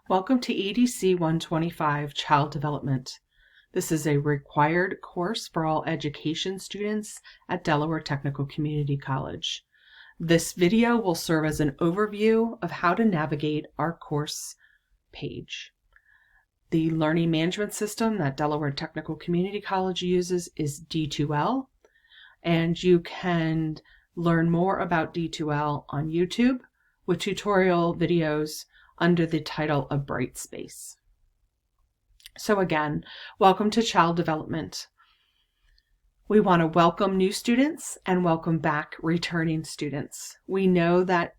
Welcome to EDC 125, Child Development. This is a required course for all education students at Delaware Technical Community College. This video will serve as an overview of how to navigate our course page. The learning management system that Delaware Technical Community College uses is D2L, and you can learn more about D2L on YouTube with tutorial videos under the title of Brightspace. So again, welcome to Child Development. We want to welcome new students and welcome back returning students. We know that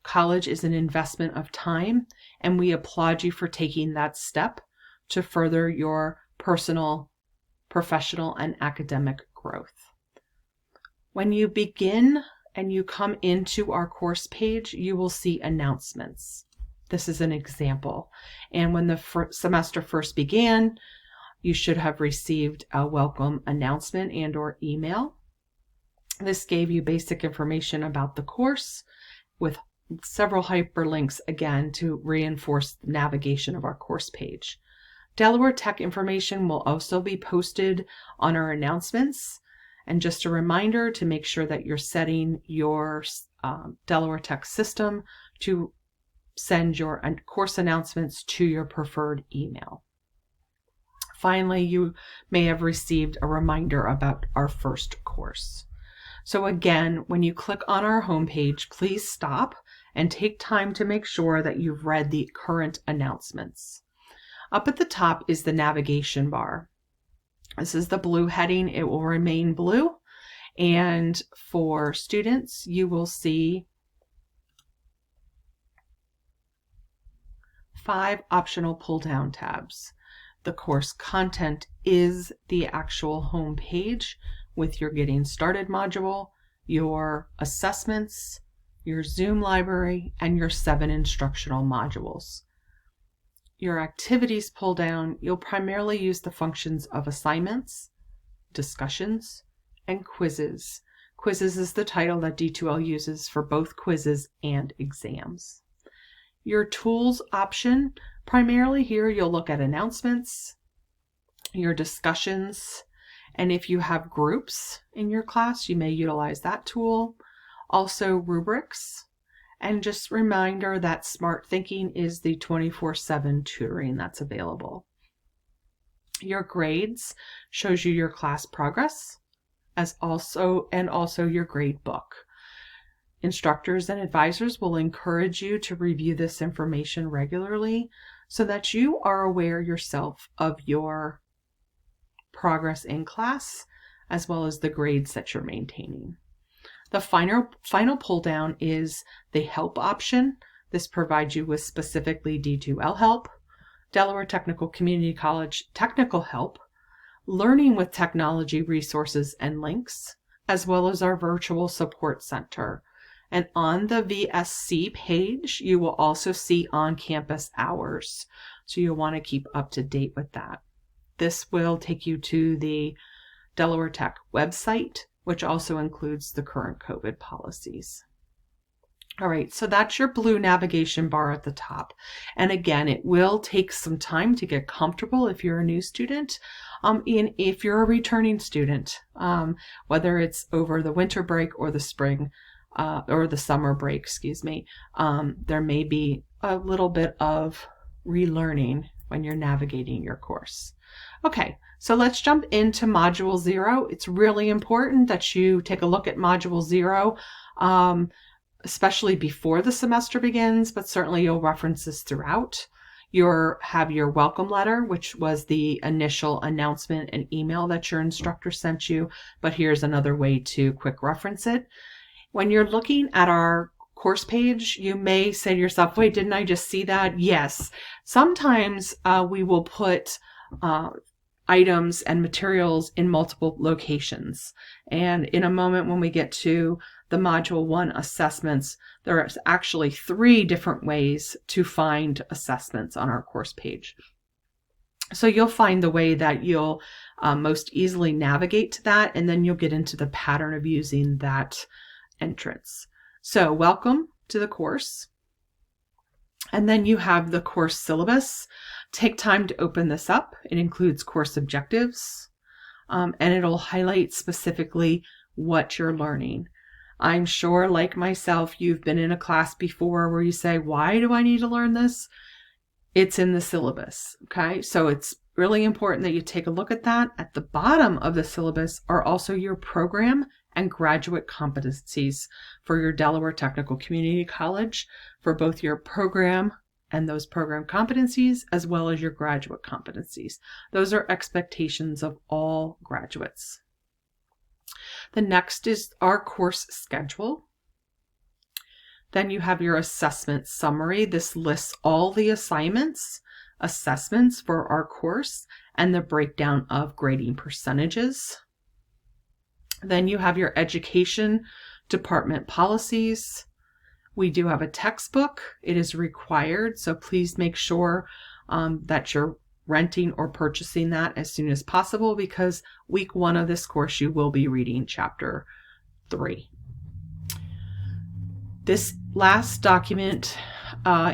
college is an investment of time, and we applaud you for taking that step to further your personal, professional, and academic growth. When you begin and you come into our course page, you will see announcements. This is an example. And when the semester first began, you should have received a welcome announcement and/or email. This gave you basic information about the course with several hyperlinks, again, to reinforce the navigation of our course page. Delaware Tech information will also be posted on our announcements. And just a reminder to make sure that you're setting your Delaware Tech system to send your course announcements to your preferred email. Finally, you may have received a reminder about our first course. So again, when you click on our homepage, please stop and take time to make sure that you've read the current announcements. Up at the top is the navigation bar. This is the blue heading. It will remain blue. And for students, you will see 5 optional pull-down tabs. The course content is the actual home page with your Getting Started module, your assessments, your Zoom library, and your 7 instructional modules. Your activities pull-down, you'll primarily use the functions of assignments, discussions, and quizzes. Quizzes is the title that D2L uses for both quizzes and exams. Your tools option, primarily here you'll look at announcements, your discussions, and if you have groups in your class, you may utilize that tool. Also rubrics, and just reminder that Smart Thinking is the 24/7 tutoring that's available. Your grades shows you your class progress, and also your grade book. Instructors and advisors will encourage you to review this information regularly so that you are aware yourself of your progress in class as well as the grades that you're maintaining. The final pull down is the help option. This provides you with specifically D2L help, Delaware Technical Community College technical help, learning with technology resources and links, as well as our virtual support center. And on the VSC page, you will also see on-campus hours. So you'll want to keep up to date with that. This will take you to the Delaware Tech website, which also includes the current COVID policies. All right, so that's your blue navigation bar at the top. And again, it will take some time to get comfortable if you're a new student. And if you're a returning student, whether it's over the winter break or the spring, or the summer break, there may be a little bit of relearning when you're navigating your course. Okay, so let's jump into Module 0. It's really important that you take a look at Module 0, especially before the semester begins, but certainly you'll reference this throughout. Have your welcome letter, which was the initial announcement and email that your instructor sent you, but here's another way to quick reference it. When you're looking at our course page, you may say to yourself, wait, didn't I just see that? Yes. Sometimes we will put items and materials in multiple locations. And in a moment when we get to the Module 1 assessments, there are actually 3 different ways to find assessments on our course page. So you'll find the way that you'll most easily navigate to that, and then you'll get into the pattern of using that entrance. So welcome to the course. And then you have the course syllabus. Take time to open this up. It includes course objectives, and it'll highlight specifically what you're learning. I'm sure, like myself, you've been in a class before where you say, why do I need to learn this? It's in the syllabus, okay? So it's really important that you take a look at that. At the bottom of the syllabus are also your program and graduate competencies for your Delaware Technical Community College, for both your program and those program competencies, as well as your graduate competencies. Those are expectations of all graduates. The next is our course schedule. Then you have your assessment summary. This lists all the assignments, assessments for our course, and the breakdown of grading percentages. Then you have your education department policies. We do have a textbook. It is required, so please make sure that you're renting or purchasing that as soon as possible, because week 1 of this course you will be reading chapter 3. This last document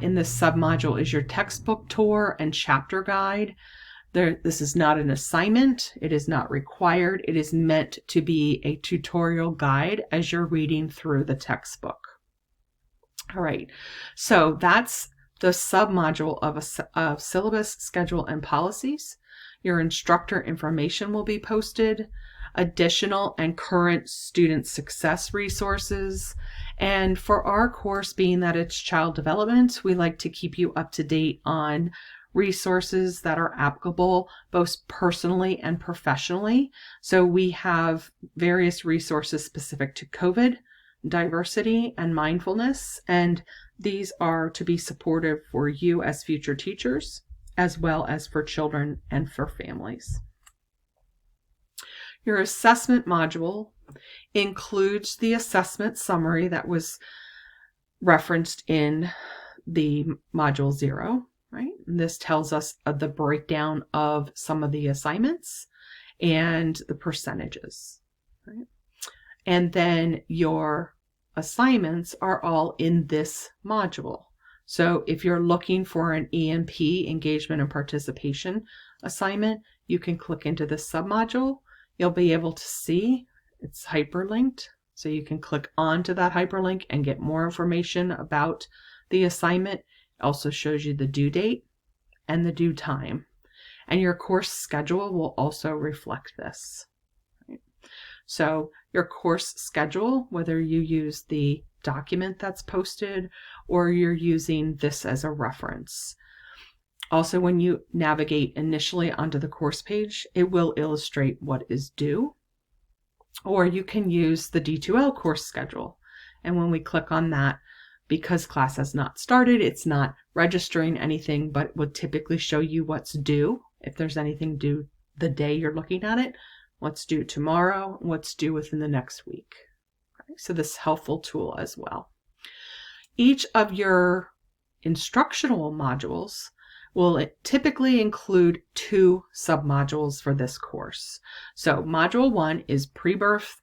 in this submodule is your textbook tour and chapter guide. This is not an assignment. It is not required. It is meant to be a tutorial guide as you're reading through the textbook. All right, so that's the submodule of syllabus, schedule, and policies. Your instructor information will be posted, additional and current student success resources. And for our course, being that it's child development, we like to keep you up to date on resources that are applicable both personally and professionally. So we have various resources specific to COVID, diversity, and mindfulness, and these are to be supportive for you as future teachers, as well as for children and for families. Your assessment module includes the assessment summary that was referenced in the module 0, right? And this tells us of the breakdown of some of the assignments and the percentages, right? And then your assignments are all in this module. So if you're looking for an EMP, engagement and participation assignment, you can click into this submodule. You'll be able to see it's hyperlinked. So you can click onto that hyperlink and get more information about the assignment. It also shows you the due date and the due time. And your course schedule will also reflect this. So your course schedule, whether you use the document that's posted or you're using this as a reference. Also, when you navigate initially onto the course page, it will illustrate what is due. Or you can use the D2L course schedule. And when we click on that, because class has not started, it's not registering anything, but it would typically show you what's due. If there's anything due the day you're looking at it, what's due tomorrow, what's due within the next week. Okay, so this is a helpful tool as well. Each of your instructional modules will typically include 2 submodules for this course. So module 1 is pre-birth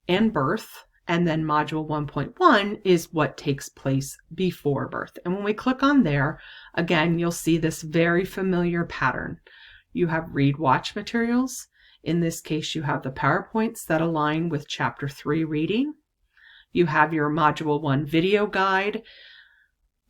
and birth, and then module 1.1 is what takes place before birth. And when we click on there, again, you'll see this very familiar pattern. You have read-watch materials. In this case, you have the PowerPoints that align with Chapter 3 reading. You have your Module 1 video guide.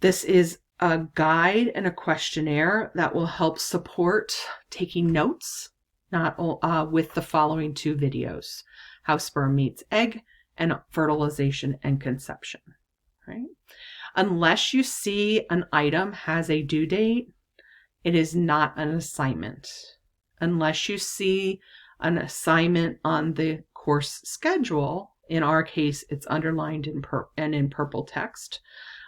This is a guide and a questionnaire that will help support taking notes, with the following 2 videos: How Sperm Meets Egg and Fertilization and Conception. Right? Unless you see an item has a due date, it is not an assignment. Unless you see an assignment on the course schedule, in our case, it's underlined in purple text,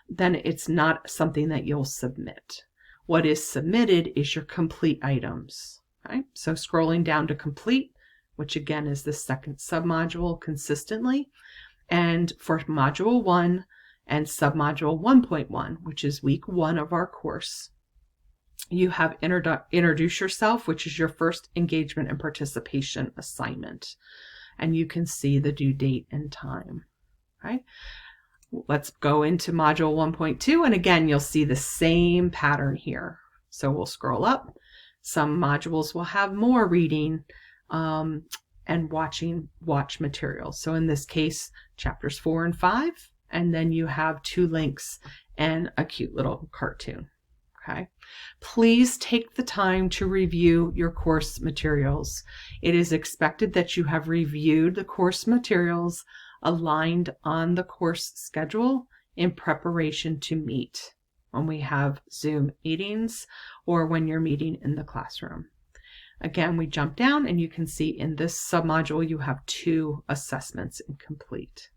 then it's not something that you'll submit. What is submitted is your complete items. Okay? So scrolling down to complete, which again is the second submodule consistently, and for module 1 and submodule 1.1, which is week 1 of our course, you have Introduce Yourself, which is your first engagement and participation assignment. And you can see the due date and time. Right? let's go into module 1.2. And again, you'll see the same pattern here. So we'll scroll up. Some modules will have more reading and watch materials. So in this case, chapters 4 and 5, and then you have 2 links and a cute little cartoon. Okay. Please take the time to review your course materials. It is expected that you have reviewed the course materials aligned on the course schedule in preparation to meet when we have Zoom meetings or when you're meeting in the classroom. Again, we jump down and you can see in this submodule you have 2 assessments incomplete.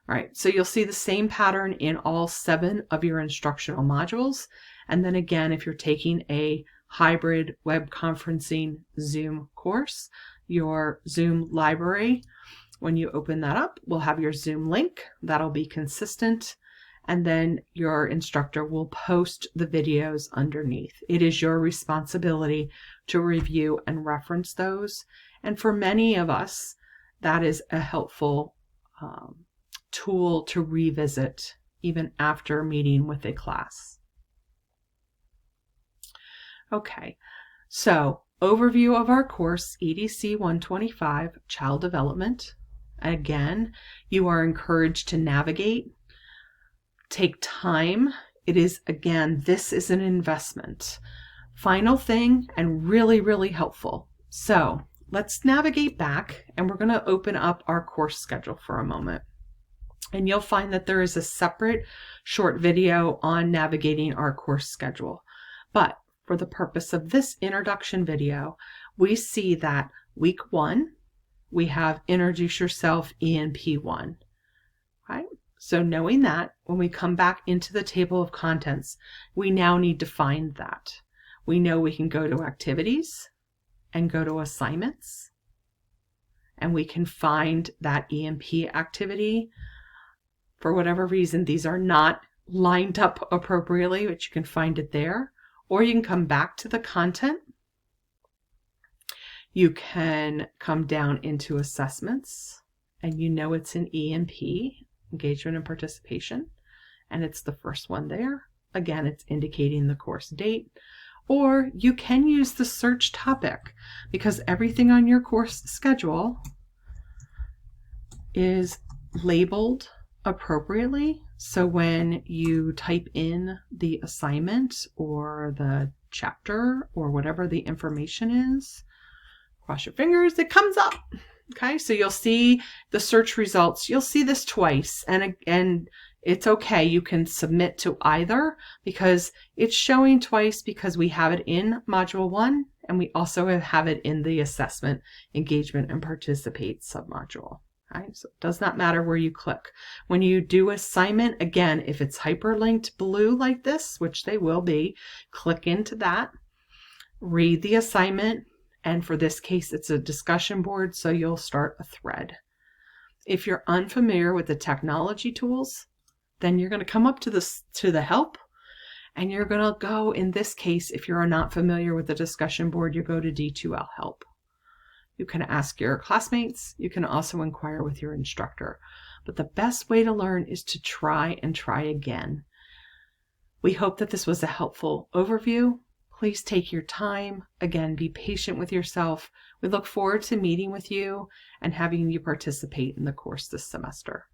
All right, so you'll see the same pattern in all 7 of your instructional modules. And then again, if you're taking a hybrid web conferencing Zoom course, your Zoom library, when you open that up, will have your Zoom link. That'll be consistent. And then your instructor will post the videos underneath. It is your responsibility to review and reference those. And for many of us, that is a helpful tool to revisit even after meeting with a class. Okay, so overview of our course, EDC 125, Child Development. Again, you are encouraged to navigate, take time. It is, again, this is an investment. Final thing, and really, really helpful. So let's navigate back, and we're going to open up our course schedule for a moment. And you'll find that there is a separate short video on navigating our course schedule. But for the purpose of this introduction video, we see that week 1, we have Introduce Yourself ENP1. Right? So knowing that, when we come back into the table of contents, we now need to find that. We know we can go to activities and go to assignments, and we can find that ENP activity. For whatever reason, these are not lined up appropriately, but you can find it there. Or you can come back to the content. You can come down into assessments, and you know it's an ENP, engagement and participation, and it's the first one there. Again, it's indicating the course date. Or you can use the search topic, because everything on your course schedule is labeled appropriately. So when you type in the assignment or the chapter or whatever the information is, cross your fingers, it comes up. Okay, so you'll see the search results. You'll see this twice, and it's okay. You can submit to either, because it's showing twice because we have it in module 1 and we also have it in the assessment, engagement, and participate submodule. Right? So it does not matter where you click. When you do assignment, again, if it's hyperlinked blue like this, which they will be, click into that, read the assignment, and for this case, it's a discussion board, so you'll start a thread. If you're unfamiliar with the technology tools, then you're going to come up to the help, and you're going to go, in this case, if you're not familiar with the discussion board, you go to D2L help. You can ask your classmates. You can also inquire with your instructor. But the best way to learn is to try and try again. We hope that this was a helpful overview. Please take your time. Again, be patient with yourself. We look forward to meeting with you and having you participate in the course this semester.